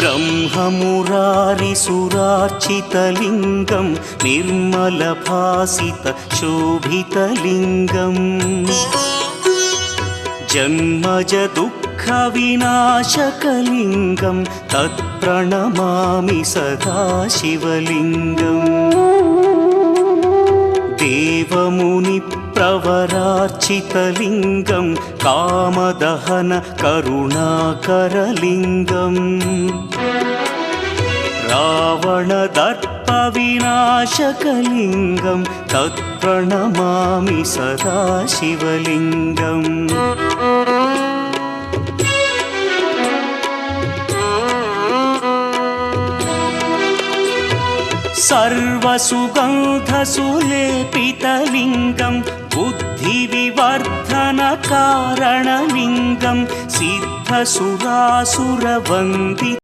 ब्रह्ममुरारिसुरार्चितलिङ्गं निर्मलभासितशोभितलिङ्गम् जन्मजदुःखविनाशकलिङ्गं तत्प्रणमामि सदा शिवलिङ्गम् देवमुनिप्रवरार्चितलिङ्गं कामदहन करुणाकरलिङ्गम् रावणदर्पविनाशकलिङ्गं तत्प्रणमामि सदा शिवलिङ्गम् सर्वसुगन्धसुलेपितलिङ्गं बुद्धिविवर्धनकारणलिङ्गं सिद्धसुरासुरवन्दितलिङ्गम्